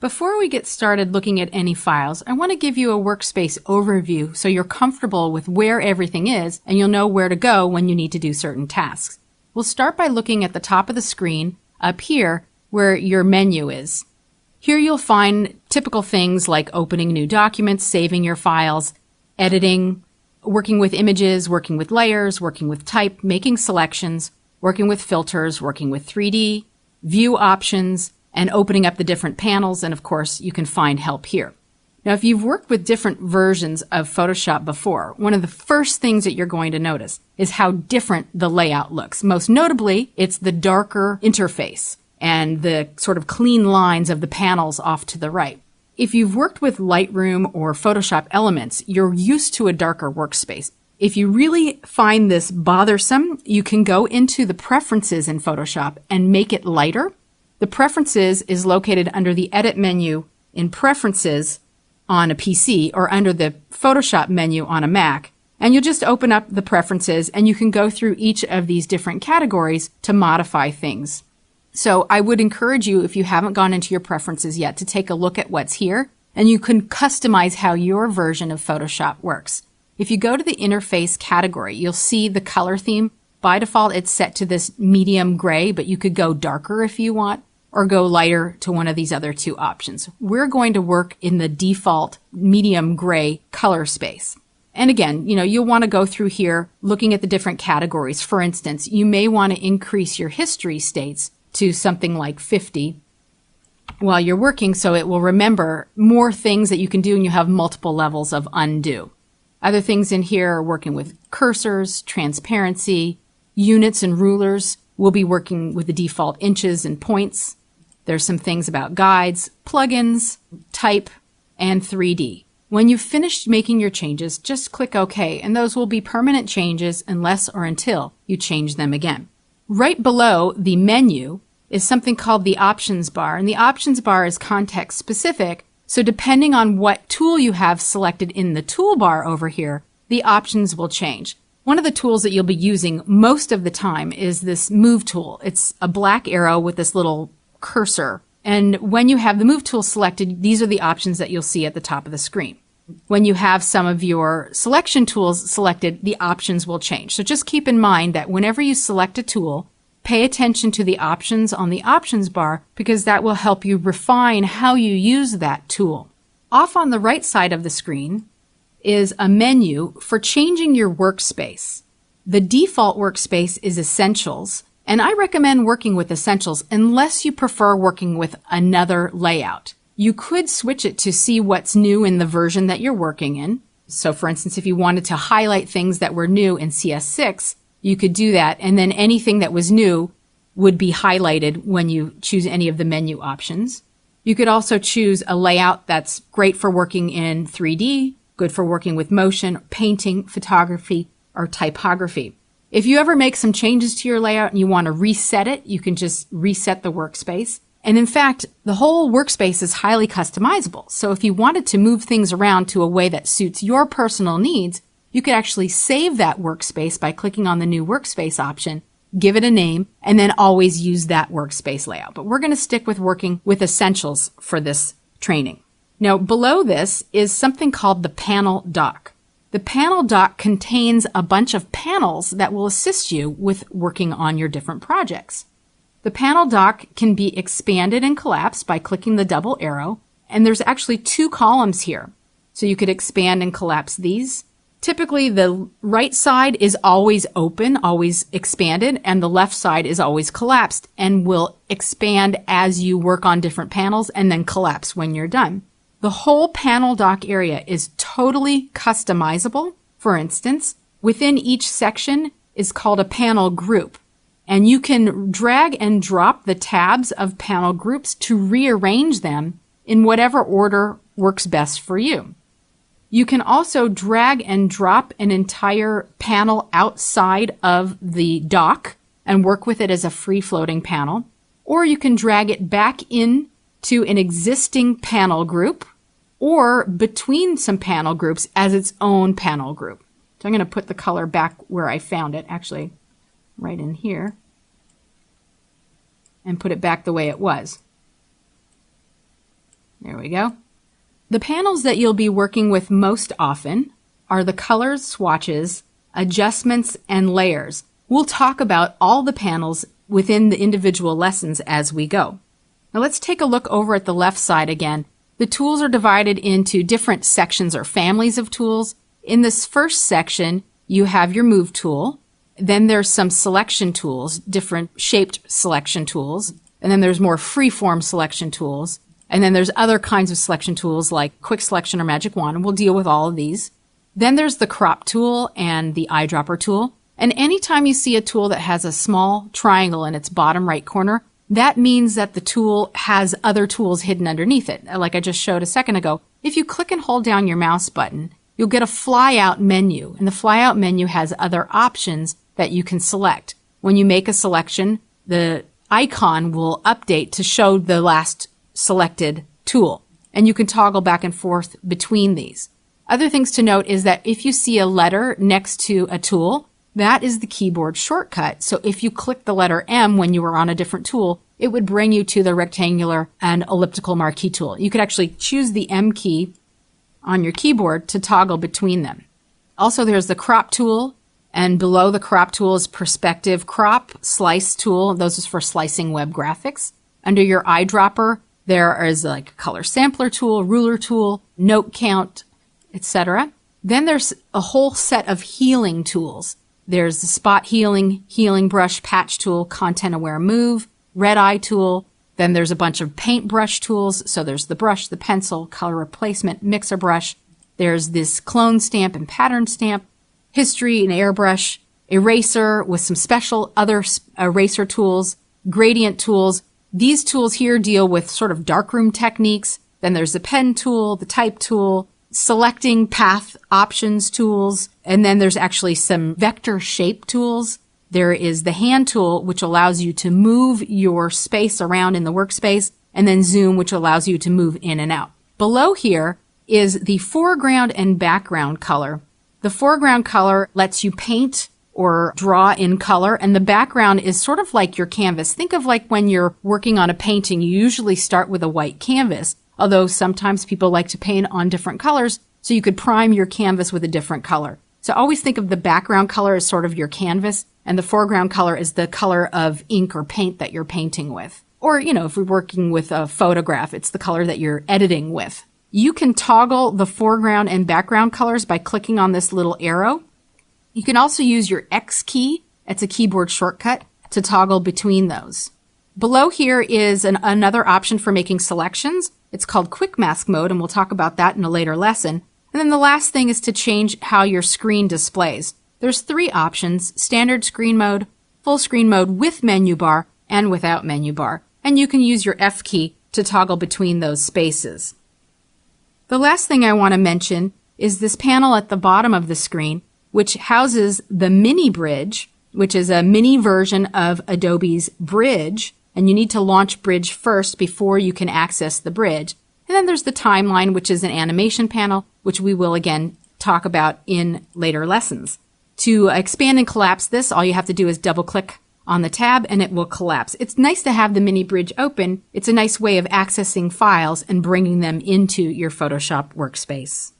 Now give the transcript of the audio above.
Before we get started looking at any files, I want to give you a workspace overview so you're comfortable with where everything is and you'll know where to go when you need to do certain tasks. We'll start by looking at the top of the screen up here where your menu is. Here you'll find typical things like opening new documents, saving your files, editing, working with images, working with layers, working with type, making selections, working with filters, working with 3D, view options, and opening up the different panels, and of course you can find help here. Now if you've worked with different versions of Photoshop before, one of the first things that you're going to notice is how different the layout looks. Most notably, it's the darker interface and the sort of clean lines of the panels off to the right. If you've worked with Lightroom or Photoshop Elements, you're used to a darker workspace. If you really find this bothersome, you can go into the preferences in Photoshop and make it lighter. The Preferences is located under the Edit menu in Preferences on a PC or under the Photoshop menu on a Mac. And you'll just open up the Preferences and you can go through each of these different categories to modify things. So I would encourage you, if you haven't gone into your Preferences yet, to take a look at what's here, and you can customize how your version of Photoshop works. If you go to the Interface category, you'll see the color theme. By default, it's set to this medium gray, but you could go darker if you want, or go lighter to one of these other two options. We're going to work in the default medium gray color space. And again, you'll want to go through here looking at the different categories. For instance, you may want to increase your history states to something like 50 while you're working so it will remember more things that you can do and you have multiple levels of undo. Other things in here are working with cursors, transparency, units and rulers. We'll be working with the default inches and points. There's some things about guides, plugins, type, and 3D. When you've finished making your changes, just click OK, and those will be permanent changes unless or until you change them again. Right below the menu is something called the Options bar, and the Options bar is context specific, so depending on what tool you have selected in the toolbar over here, the options will change. One of the tools that you'll be using most of the time is this Move tool. It's a black arrow with this little cursor. And when you have the Move tool selected, these are the options that you'll see at the top of the screen. When you have some of your selection tools selected, the options will change. So just keep in mind that whenever you select a tool, pay attention to the options on the options bar because that will help you refine how you use that tool. Off on the right side of the screen is a menu for changing your workspace. The default workspace is Essentials, and I recommend working with Essentials unless you prefer working with another layout. You could switch it to see what's new in the version that you're working in. So for instance, if you wanted to highlight things that were new in CS6, you could do that, and then anything that was new would be highlighted when you choose any of the menu options. You could also choose a layout that's great for working in 3D, good for working with motion, painting, photography, or typography. If you ever make some changes to your layout and you want to reset it, you can just reset the workspace. And in fact, the whole workspace is highly customizable. So if you wanted to move things around to a way that suits your personal needs, you could actually save that workspace by clicking on the new workspace option, give it a name, and then always use that workspace layout. But we're going to stick with working with Essentials for this training. Now, below this is something called the Panel Dock. The Panel Dock contains a bunch of panels that will assist you with working on your different projects. The Panel Dock can be expanded and collapsed by clicking the double arrow, and there's actually two columns here. So you could expand and collapse these. Typically, the right side is always open, always expanded, and the left side is always collapsed and will expand as you work on different panels and then collapse when you're done. The whole Panel Dock area is totally customizable. For instance, within each section is called a panel group, and you can drag and drop the tabs of panel groups to rearrange them in whatever order works best for you. You can also drag and drop an entire panel outside of the dock and work with it as a free-floating panel, or you can drag it back in to an existing panel group or between some panel groups as its own panel group. So I'm going to put the color back where I found it, actually right in here, and put it back the way it was. There we go. The panels that you'll be working with most often are the colors, swatches, adjustments, and layers. We'll talk about all the panels within the individual lessons as we go. Now let's take a look over at the left side again. The tools are divided into different sections or families of tools. In this first section, you have your Move tool. Then there's some selection tools, different shaped selection tools. And then there's more free-form selection tools. And then there's other kinds of selection tools like Quick Selection or Magic Wand, and we'll deal with all of these. Then there's the Crop tool and the Eyedropper tool. And anytime you see a tool that has a small triangle in its bottom right corner, that means that the tool has other tools hidden underneath it. Like I just showed a second ago, if you click and hold down your mouse button, you'll get a flyout menu. And the flyout menu has other options that you can select. When you make a selection, the icon will update to show the last selected tool. And you can toggle back and forth between these. Other things to note is that if you see a letter next to a tool, that is the keyboard shortcut. So if you click the letter M when you were on a different tool, it would bring you to the rectangular and elliptical marquee tool. You could actually choose the M key on your keyboard to toggle between them. Also, there's the Crop tool, and below the Crop tool is Perspective Crop, Slice tool. Those is for slicing web graphics. Under your Eyedropper, there is like a Color Sampler tool, Ruler tool, Note Count, etc. Then there's a whole set of healing tools. There's the Spot Healing, Healing Brush, Patch tool, Content Aware Move, Red Eye tool. Then there's a bunch of paintbrush tools. So there's the brush, the pencil, color replacement, mixer brush. There's this clone stamp and pattern stamp, history and airbrush, eraser with some special other eraser tools, gradient tools. These tools here deal with sort of darkroom techniques. Then there's the pen tool, the type tool, selecting path options tools, and then there's actually some vector shape tools. There is the hand tool, which allows you to move your space around in the workspace, and then zoom, which allows you to move in and out. Below here is the foreground and background color. The foreground color lets you paint or draw in color, and the background is sort of like your canvas. Think of like when you're working on a painting, you usually start with a white canvas, although sometimes people like to paint on different colors, so you could prime your canvas with a different color. So always think of the background color as sort of your canvas, and the foreground color is the color of ink or paint that you're painting with. Or, if we're working with a photograph, it's the color that you're editing with. You can toggle the foreground and background colors by clicking on this little arrow. You can also use your X key, it's a keyboard shortcut, to toggle between those. Below here is another option for making selections. It's called Quick Mask Mode, and we'll talk about that in a later lesson. And then the last thing is to change how your screen displays. There's 3 options: standard screen mode, full screen mode with menu bar, and without menu bar. And you can use your F key to toggle between those spaces. The last thing I want to mention is this panel at the bottom of the screen, which houses the mini bridge, which is a mini version of Adobe's Bridge. And you need to launch Bridge first before you can access the bridge. And then there's the timeline, which is an animation panel, which we will again talk about in later lessons. To expand and collapse this, all you have to do is double click on the tab and it will collapse. It's nice to have the mini bridge open. It's a nice way of accessing files and bringing them into your Photoshop workspace.